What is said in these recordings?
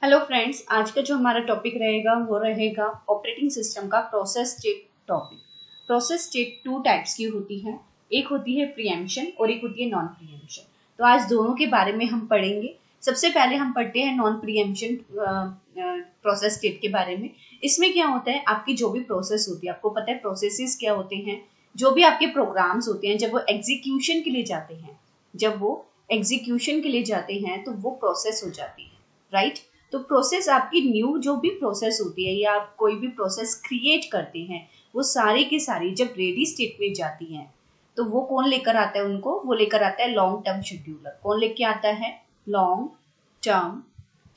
Hello friends, आज का जो हमारा टॉपिक रहेगा वो रहेगा ऑपरेटिंग सिस्टम का process state topic. Process state two types की होती है, एक होती है प्रीएम्पशन और एक होती है नॉन प्रीएम्पशन। तो आज दोनों के बारे में हम पढ़ेंगे। सबसे पहले हम पढ़ते हैं नॉन प्रीएम्पशन प्रोसेस स्टेट के बारे में। इसमें क्या होता है, आपकी जो भी प्रोसेस होती है, आपको पता है प्रोसेसेस क्या होते हैं। जो भी आपके प्रोग्राम्स होते हैं, जब वो एग्जीक्यूशन के लिए जाते हैं, तो वो प्रोसेस हो जाती है, राइट। तो प्रोसेस आपकी न्यू जो भी प्रोसेस होती है या आप कोई भी प्रोसेस क्रिएट करते हैं, वो सारी की सारी जब रेडी स्टेट में जाती हैं, तो वो कौन लेकर आता है उनको? वो लेकर आता है लॉन्ग टर्म शेड्यूलर। कौन लेके आता है? लॉन्ग टर्म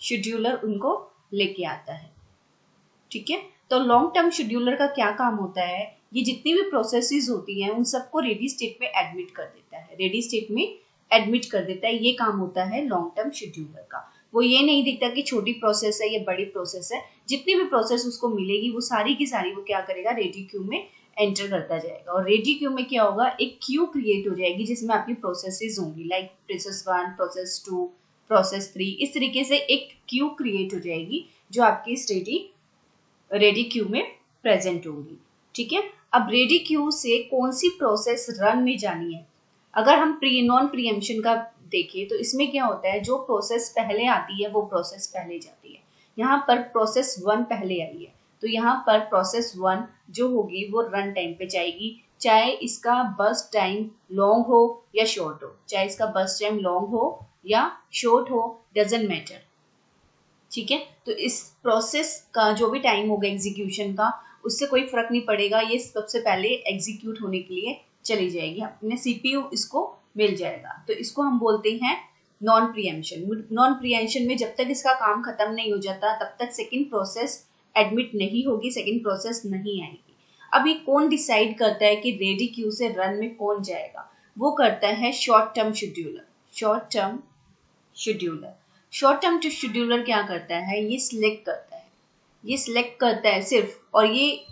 शेड्यूलर उनको लेके आता है, ठीक है। तो लॉन्ग टर्म शेड्यूलर का क्या काम होता है? ये जितनी भी प्रोसेसेस होती हैं उन सबको रेडी स्टेट में एडमिट कर देता है, ये काम होता है लॉन्ग टर्म शेड्यूलर का। वो ये नहीं देखता कि छोटी प्रोसेस है या बड़ी प्रोसेस है, जितनी भी प्रोसेस उसको मिलेगी वो सारी की सारी वो क्या करेगा, रेडी क्यू में एंटर करता जाएगा। और रेडी क्यू में क्या होगा, एक क्यू क्रिएट हो जाएगी जिसमें आपकी प्रोसेसेस होंगी, लाइक प्रोसेस 1, प्रोसेस 2, प्रोसेस 3। इस तरीके से एक क्यू क्रिएट हो जाएगी जो आपकी रेडी क्यू में प्रेजेंट होंगी, ठीक है। अब रेडी क्यू से कौन सी प्रोसेस रन में जानी है? अगर हम नॉन प्रीएम्पशन का देखें तो इसमें क्या होता है, जो प्रोसेस पहले आती है वो प्रोसेस पहले जाती है। यहाँ पर प्रोसेस 1 पहले आई है, तो यहाँ पर प्रोसेस 1 जो होगी वो रन टाइम पे जाएगी, चाहे इसका बर्स्ट टाइम लॉन्ग हो या शॉर्ट हो, डजेंट मैटर, ठीक है। तो इस प्रोसेस का जो भी टाइम होगा एग्जीक्यूशन का, उससे कोई फर्क नहीं पड़ेगा, ये सबसे पहले एग्जीक्यूट होने के लिए चली जाएगी, अपने सीपीयू इसको मिल जाएगा। तो इसको हम बोलते हैं नॉन प्रीएम्पशन में जब तक इसका काम खत्म नहीं हो जाता तब तक सेकंड प्रोसेस एडमिट नहीं होगी, सेकंड प्रोसेस नहीं आएगी। अभी कौन डिसाइड करता है कि रेडी क्यू से रन में कौन जाएगा? वो करता है शॉर्ट टर्म शेड्यूलर क्या करता है, ये सिलेक्ट करता है सिर्फ, और ये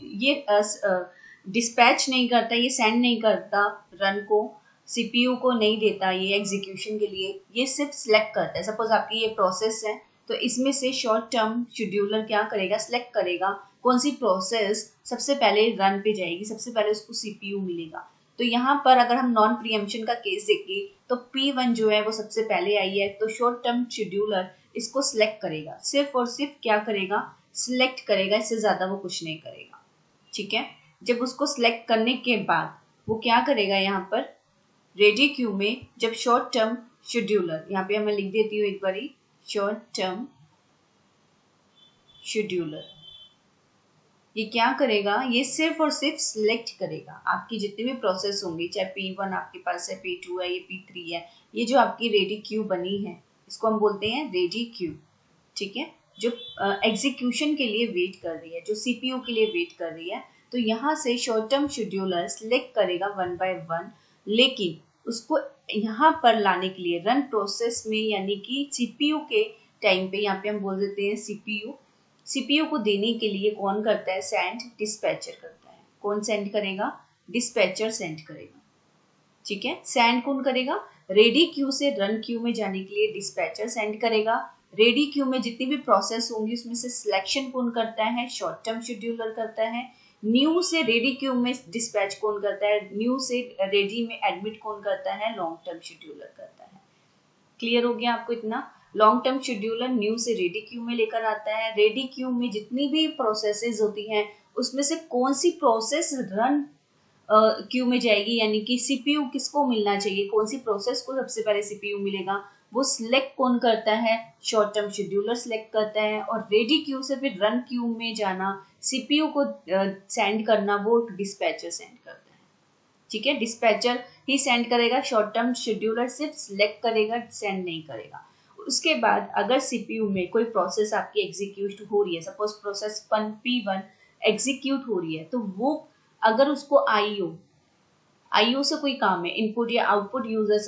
डिस्पैच नहीं करता, ये सेंड नहीं करता रन को, सीपीयू को नहीं देता ये एग्जीक्यूशन के लिए, ये सिर्फ सिलेक्ट करता है। सपोज आपकी ये प्रोसेस है, तो इसमें से शॉर्ट टर्म शेड्यूलर क्या करेगा, सिलेक्ट करेगा कौन सी प्रोसेस सबसे पहले रन पे जाएगी, सबसे पहले उसको सीपीयू मिलेगा। तो यहाँ पर अगर हम नॉन प्रीएम्पशन का केस देखें तो P1 जो है वो सबसे पहले आई है, तो शॉर्ट टर्म शेड्यूलर इसको सिलेक्ट करेगा, सिर्फ और सिर्फ क्या करेगा, सिलेक्ट करेगा, इससे ज्यादा वो कुछ नहीं करेगा, ठीक है। जब उसको सिलेक्ट करने के बाद वो क्या करेगा, यहाँ पर रेडी क्यू में जब शॉर्ट टर्म शेड्यूलर, यहाँ पे मैं लिख देती हूँ एक बारी, शॉर्ट टर्म शेड्यूलर ये क्या करेगा, ये सिर्फ और सिर्फ सिलेक्ट करेगा आपकी जितनी भी प्रोसेस होंगी, चाहे P1 आपके पास है, P2 है, ये P3 है, ये जो आपकी रेडी क्यू बनी है इसको हम बोलते हैं रेडी क्यू, ठीक है। जो एग्जीक्यूशन के लिए वेट कर रही है, जो सीपीयू के लिए वेट कर रही है, तो यहाँ से शॉर्ट टर्म शेड्यूलर सिलेक्ट करेगा 1 by 1, लेकिन उसको यहाँ पर लाने के लिए रन प्रोसेस में, यानी कि सीपीयू के टाइम पे, यहाँ पे हम बोल देते हैं सीपीयू को देने के लिए कौन करता है, सेंड डिस्पैचर करता है। कौन सेंड करेगा, डिस्पैचर सेंड करेगा, ठीक है। सेंड कौन करेगा, रेडी क्यू से रन क्यू में जाने के लिए डिस्पैचर सेंड करेगा। रेडी क्यू में जितनी भी प्रोसेस होंगी उसमें से सिलेक्शन कौन करता है, शॉर्ट टर्म शेड्यूलर करता है। न्यू से रेडी क्यू में डिस्पैच कौन करता है, न्यू से रेडी में एडमिट कौन करता है, लॉन्ग टर्म शेड्यूलर करता है। क्लियर हो गया आपको इतना? लॉन्ग टर्म शेड्यूलर न्यू से रेडी क्यू में लेकर आता है। रेडी क्यू में जितनी भी प्रोसेसेस होती हैं उसमें से कौन सी प्रोसेस रन क्यू में जाएगी, यानी कि सीपीयू किसको मिलना चाहिए, कौन सी प्रोसेस को सबसे पहले सीपीयू मिलेगा, वो सिलेक्ट कौन करता है, शॉर्ट टर्म शेड्यूलर सिलेक्ट करता है। और रेडी क्यू से फिर रन क्यू में जाना, सीपीयू को सेंड करना, वो डिस्पैचर सेंड करता है, ठीक है। डिस्पैचर ही सेंड करेगा, शॉर्ट टर्म शेड्यूलर सिर्फ सिलेक्ट करेगा, सेंड नहीं करेगा। उसके बाद अगर सीपीयू में कोई प्रोसेस आपकी एग्जीक्यूट हो रही है, सपोज प्रोसेस P1 एग्जीक्यूट हो रही है, तो वो अगर उसको आईओ से कोई काम है, इनपुट या आउटपुट यूजर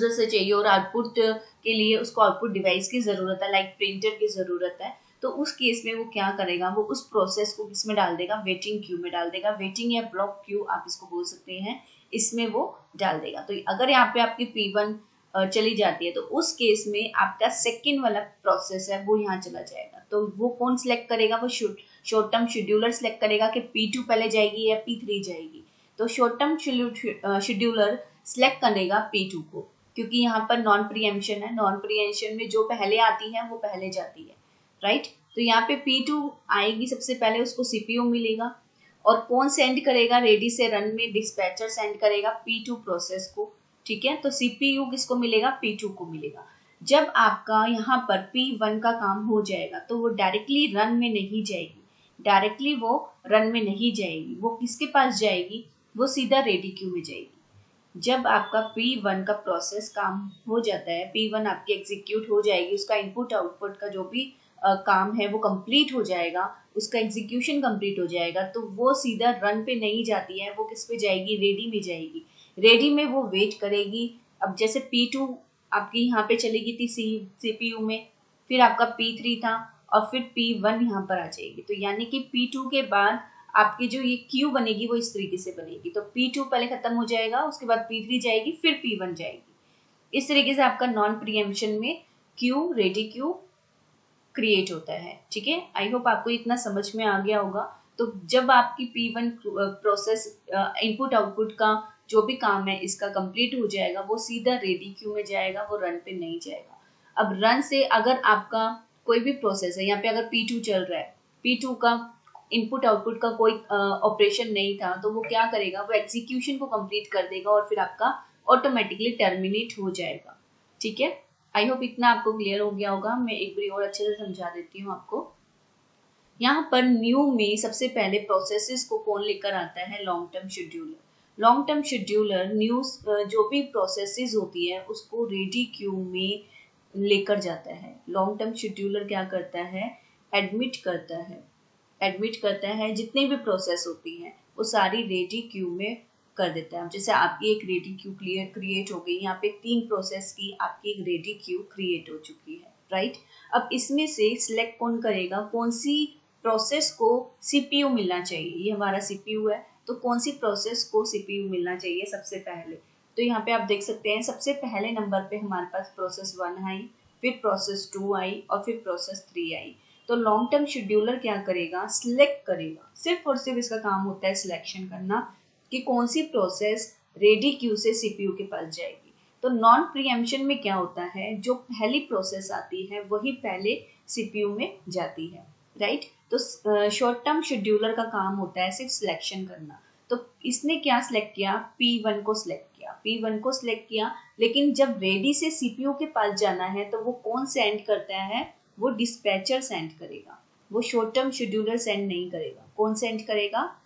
से चाहिए और आउटपुट के लिए उसको आउटपुट डिवाइस की जरूरत है, लाइक प्रिंटर की जरूरत है, तो उस केस में वो क्या करेगा, वो उस प्रोसेस को किसमें डाल देगा, वेटिंग क्यू में डाल देगा। वेटिंग या ब्लॉक क्यू आप इसको बोल सकते हैं, इसमें वो डाल देगा। तो अगर यहाँ पे आपकी P1 चली जाती है, तो उस केस में आपका सेकंड वाला प्रोसेस है वो यहाँ चला जाएगा। तो वो कौन सिलेक्ट करेगा, वो शॉर्ट टर्म शेड्यूलर सिलेक्ट करेगा कि P2 पहले जाएगी या P3 जाएगी। तो शॉर्ट टर्म शेड्यूलर सिलेक्ट करेगा P2 को, क्योंकि यहाँ पर नॉन प्रीएम्पशन है। नॉन प्रीएम्पशन में जो पहले आती है वो पहले जाती है, राइट। तो यहाँ पे P2 आएगी सबसे पहले, उसको CPU मिलेगा। और कौन सेंड करेगा, रेडी से रन में डिस्पैचर सेंड करेगा P2 प्रोसेस को, ठीक है। तो CPU किसको मिलेगा, P2 को मिलेगा। जब आपका यहाँ पर P1 का काम हो जाएगा तो वो डायरेक्टली रन में नहीं जाएगी, वो किसके पास जाएगी, वो सीधा रेडी क्यू में जाएगी। जब आपका P1 का प्रोसेस काम हो जाता है, P1 आपकी एग्जीक्यूट हो जाएगी, उसका इनपुट आउटपुट का जो भी काम है वो कंप्लीट हो जाएगा, उसका एग्जीक्यूशन कंप्लीट हो जाएगा, तो वो सीधा रन पे नहीं जाती है, वो किस पे जाएगी, रेडी में जाएगी। रेडी में वो वेट करेगी। अब जैसे P2 आपकी यहाँ पे चलेगी थी CPU में, फिर आपका P3 था और फिर P1 यहाँ पर आ जाएगी। तो यानी कि P2 के बाद आपकी जो ये क्यू बनेगी वो इस तरीके से बनेगी। तो P2 पहले खत्म हो जाएगा, उसके बाद P3 जाएगी, फिर P1 जाएगी। इस तरीके से आपका नॉन प्रीएम्पशन में क्यू, रेडी क्यू क्रिएट होता है, ठीक है। आई होप आपको इतना समझ में आ गया होगा। तो जब आपकी P1 प्रोसेस इनपुट आउटपुट का जो भी काम है इसका कंप्लीट हो जाएगा, वो सीधा रेडी क्यू में जाएगा, वो रन पे नहीं जाएगा। अब रन से अगर आपका कोई भी प्रोसेस है, यहाँ पे अगर P2 चल रहा है, P2 का इनपुट आउटपुट का कोई ऑपरेशन नहीं था, तो वो क्या करेगा, वो एग्जीक्यूशन को कंप्लीट कर देगा और फिर आपका ऑटोमेटिकली टर्मिनेट हो जाएगा, ठीक है। आई होप इतना आपको क्लियर हो गया होगा। मैं एक बार और अच्छे से समझा देती हूँ आपको। यहाँ पर न्यू में सबसे पहले प्रोसेसेस को कौन लेकर आता है, long term scheduler. Long term scheduler new जो भी प्रोसेसेस होती है उसको रेडी क्यू में लेकर जाता है। लॉन्ग टर्म शेड्यूलर क्या करता है, एडमिट करता है जितनी भी प्रोसेस होती है वो सारी रेडी क्यू में कर देता है। जैसे आपकी एक रेडी क्यू क्रिएट हो गई, यहाँ पे 3 प्रोसेस की आपकी एक रेडी क्यू क्रिएट हो चुकी है, राइट। अब इसमें से सिलेक्ट कौन करेगा, कौन सी प्रोसेस को CPU मिलना चाहिए। ये हमारा CPU है, तो कौन सी प्रोसेस को CPU मिलना चाहिए सबसे पहले। तो यहाँ पे आप देख सकते हैं सबसे पहले नंबर पे हमारे पास प्रोसेस 1 आई, फिर प्रोसेस 2 आई और फिर प्रोसेस 3 आई। तो लॉन्ग टर्म शेड्यूलर क्या करेगा, सिलेक्ट करेगा। सिर्फ और सिर्फ इसका काम होता है सिलेक्शन करना कि कौन सी प्रोसेस रेडी क्यू से CPU के पास जाएगी। तो नॉन प्रीएम्पशन में क्या होता है, जो पहली प्रोसेस आती है वही पहले CPU में जाती है, राइट। तो शॉर्ट टर्म शेड्यूलर का काम होता है सिर्फ सिलेक्शन करना। तो इसने क्या सिलेक्ट किया, P1 को सिलेक्ट किया, लेकिन जब रेडी से CPU के पास जाना है तो वो कौन सेंड करता है, वो डिस्पैचर सेंड करेगा, वो शॉर्ट टर्म शेड्यूलर सेंड नहीं करेगा। कौन सेंड करेगा,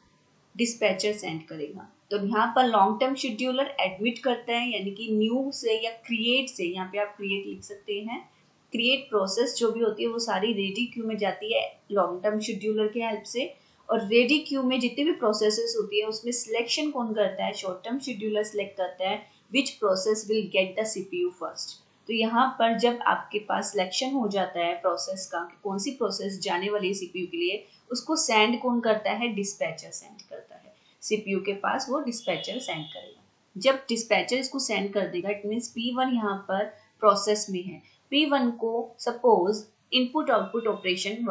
डिस्पैचर सेंड करेगा। तो यहाँ पर लॉन्ग टर्म शेड्यूलर एडमिट करता है, यानी कि न्यू से या क्रिएट से, यहाँ पे आप क्रिएट लिख सकते हैं, क्रिएट प्रोसेस जो भी होती है वो सारी रेडी क्यू में जाती है लॉन्ग टर्म शेड्यूलर के हेल्प से। और रेडी क्यू में जितनी भी प्रोसेसेस होती है उसमें सिलेक्शन कौन करता है, शॉर्ट टर्म शेड्यूलर सिलेक्ट करता है which process will get the CPU first. तो यहाँ पर जब आपके पास सिलेक्शन हो जाता है प्रोसेस का कि कौन सी प्रोसेस जाने वाली है CPU के लिए, उसको सेंड कौन करता है, डिस्पैचर सेंड करता है। CPU के पास वो डिस्पैचर सेंड करेगा। जब डिस्पैचर इसको सेंड कर देगा, इट मीन्स P1 यहाँ पर प्रोसेस में है। P1 को सपोज इनपुट आउटपुट ऑपरेशन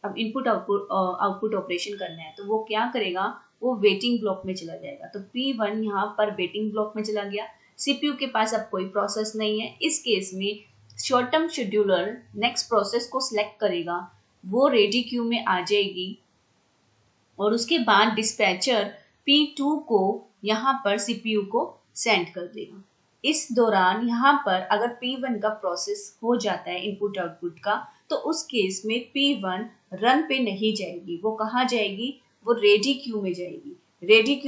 अब इनपुट आउटपुट ऑपरेशन करना है, तो वो क्या करेगा, वो वेटिंग ब्लॉक में चला जाएगा। तो P1 यहाँ पर वेटिंग ब्लॉक में चला गया। CPU के पास अब कोई प्रोसेस नहीं है। इस केस में short term scheduler next process को सिलेक्ट करेगा, वो रेडी क्यू में आ जाएगी और उसके बाद डिस्पैचर P2 को यहाँ पर CPU को सेंड कर देगा। इस दौरान यहाँ पर अगर P1 का प्रोसेस हो जाता है इनपुट आउटपुट का, तो उस केस में P1 रन पे नहीं जाएगी, वो कहाँ जाएगी, वो रेडी क्यू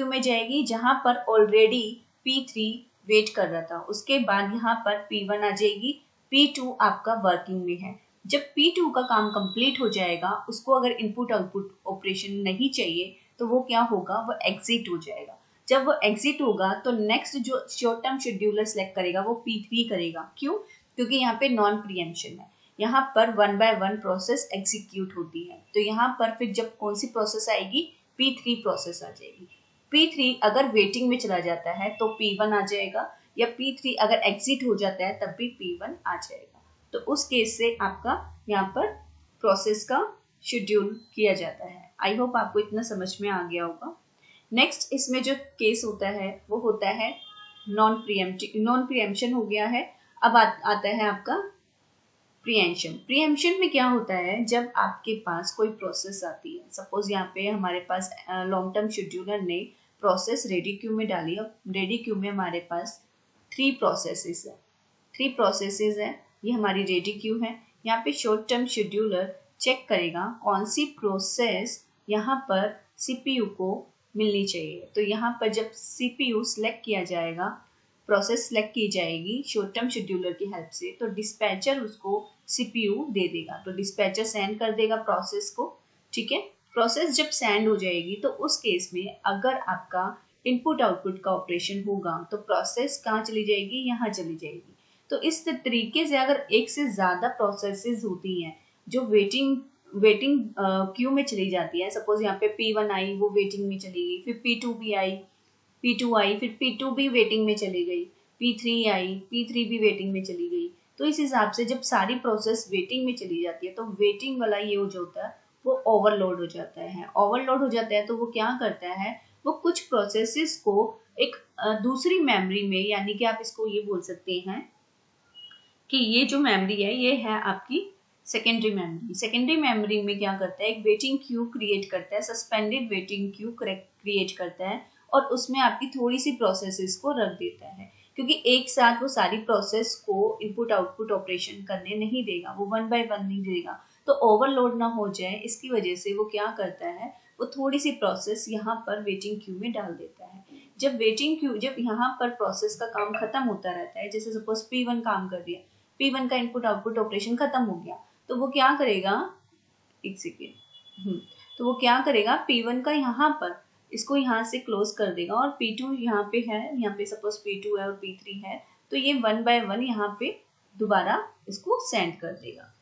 में जाएगी जहाँ पर ऑलरेडी P3 वेट कर रहा था। उसके बाद यहाँ पर P1 आ जाएगी, P2 आपका वर्किंग में है। जब P2 का काम कंप्लीट हो जाएगा, उसको अगर इनपुट आउटपुट ऑपरेशन नहीं चाहिए तो वो क्या होगा, वो एग्जिट हो जाएगा। जब वो एग्जिट होगा तो नेक्स्ट जो शॉर्ट टर्म शेड्यूलर सेलेक्ट करेगा वो P3 करेगा। क्यों, क्योंकि यहाँ पे नॉन प्रीएम्पशन है, यहाँ पर 1 by 1 प्रोसेस एग्जीक्यूट होती है। तो यहाँ पर फिर जब कौन सी प्रोसेस आएगी, P3 प्रोसेस आ जाएगी। P3 अगर वेटिंग में चला जाता है तो P1 आ जाएगा, या P3 अगर एग्जिट हो जाता है तब भी P1 आ जाएगा। तो उस केस से आपका यहाँ पर प्रोसेस का शेड्यूल किया जाता है। आई होप आपको इतना समझ में आ गया होगा। नेक्स्ट इसमें जो केस होता है वो होता है नॉन प्रीएम्पशन हो गया है। अब आता है आपका प्रीएम्पशन। प्रीएम्पशन में क्या होता है, जब आपके पास कोई प्रोसेस आती है, सपोज यहाँ पे हमारे पास लॉन्ग टर्म शेड्यूलर ने प्रोसेस रेडी क्यू में डाली। अब रेडी क्यू में हमारे पास 3 प्रोसेसेस है, ये हमारी रेडी क्यू है। यहाँ पे शॉर्ट टर्म शेड्यूलर चेक करेगा कौन सी प्रोसेस यहाँ पर सीपीयू को मिलनी चाहिए। तो यहाँ पर जब सीपीयू सिलेक्ट किया जाएगा, प्रोसेस सिलेक्ट की जाएगी शॉर्ट टर्म शेड्यूलर की हेल्प से, तो डिस्पैचर उसको सीपीयू दे देगा। तो डिस्पैचर सेंड कर देगा प्रोसेस को, ठीक है। प्रोसेस जब सेंड हो जाएगी तो उस केस में अगर आपका इनपुट आउटपुट का ऑपरेशन होगा तो प्रोसेस कहाँ चली जाएगी, यहाँ चली जाएगी। तो इस तरीके से अगर एक से ज्यादा प्रोसेसेस होती हैं जो वेटिंग क्यू में चली जाती है, सपोज यहाँ पे P1 आई, वो वेटिंग में चली गई, फिर P2 भी आई, P2 आई, फिर P2 भी वेटिंग में चली गई, P3 आई, P3 भी वेटिंग में चली गई। तो इस हिसाब से जब सारी प्रोसेस वेटिंग में चली जाती है तो वेटिंग वाला ये जो होता है वो ओवरलोड हो जाता है। ओवरलोड हो जाता है तो वो क्या करता है, वो कुछ प्रोसेसेस को एक दूसरी मेमोरी में, यानी कि आप इसको ये बोल सकते हैं कि ये जो मेमोरी है ये है आपकी सेकेंडरी मेमोरी। सेकेंडरी मेमोरी में क्या करता है, एक वेटिंग क्यू क्रिएट करता है, सस्पेंडेड वेटिंग क्यू क्रिएट करता है और उसमें आपकी थोड़ी सी प्रोसेसेस को रख देता है, क्योंकि एक साथ वो सारी प्रोसेस को इनपुट आउटपुट ऑपरेशन करने नहीं देगा, वो 1 by 1 नहीं देगा। तो ओवरलोड ना हो जाए इसकी वजह से वो क्या करता है, वो थोड़ी सी प्रोसेस यहाँ पर वेटिंग क्यू में डाल देता है। जब यहाँ पर प्रोसेस का काम खत्म होता रहता है, जैसे सपोज P1 काम कर रही है, P1 का इनपुट आउटपुट ऑपरेशन खत्म हो गया, तो वो क्या करेगा, एक सेकेंड, तो वो क्या करेगा, P1 का यहाँ पर इसको यहाँ से क्लोज कर देगा और P2 यहाँ पे है, यहाँ पे सपोज P2 है और P3 है, तो ये 1 by 1 यहाँ पे दोबारा इसको सेंड कर देगा।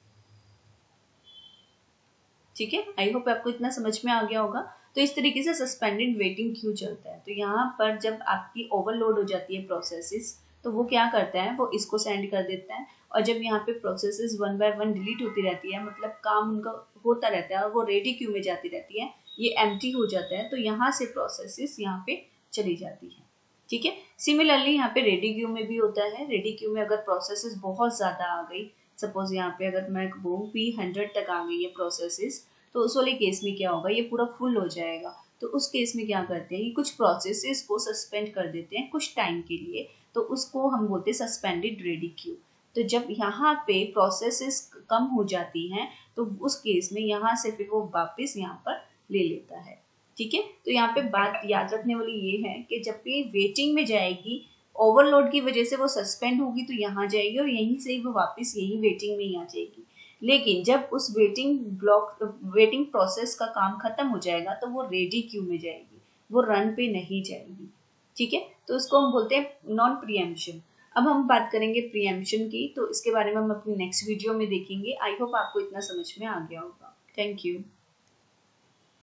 ठीक है, आई होप आपको इतना समझ में आ गया होगा। तो इस तरीके से सस्पेंडेड वेटिंग क्यू चलता है। तो यहाँ पर जब आपकी ओवरलोड हो जाती है प्रोसेसेस, तो वो क्या करता है, वो इसको सेंड कर देता है। और जब यहाँ पे प्रोसेसेस 1 by 1 डिलीट होती रहती है, मतलब काम उनका होता रहता है और वो रेडी क्यू में जाती रहती है, ये एम्प्टी हो जाता है, तो यहाँ से प्रोसेसेस यहाँ पे चली जाती है। ठीक है, सिमिलरली यहाँ पे रेडी क्यू में भी होता है। रेडी क्यू में अगर प्रोसेसेस बहुत ज्यादा आ गई, सपोज यहाँ पे अगर मैं कहूँ P100 तक आ गई है प्रोसेसेस, तो उस वाले केस में क्या होगा, ये पूरा फुल हो जाएगा। तो उस केस में क्या करते हैं, कुछ प्रोसेसेस को सस्पेंड कर देते हैं कुछ टाइम के लिए, तो उसको हम बोलते हैं सस्पेंडेड रेडी क्यू। तो जब यहाँ पे प्रोसेसेस कम हो जाती हैं तो उस केस में यहाँ से फिर वो वापस यहाँ पर ले लेता है। ठीक है, तो यहाँ पे बात याद रखने वाली ये है कि जब ये वेटिंग में जाएगी, ओवरलोड की वजह से वो सस्पेंड होगी तो यहाँ जाएगी और यहीं से वो वापस यही वेटिंग में ही आ जाएगी। लेकिन जब उस वेटिंग प्रोसेस का काम खत्म हो जाएगा तो वो रेडी क्यू में जाएगी, वो रन पे नहीं जाएगी। ठीक है, तो उसको हम बोलते हैं नॉन प्रीएम्पशन। अब हम बात करेंगे प्रीएम्पशन की, तो इसके बारे में हम अपनी नेक्स्ट वीडियो में देखेंगे। आई होप आपको इतना समझ में आ गया होगा। Thank you.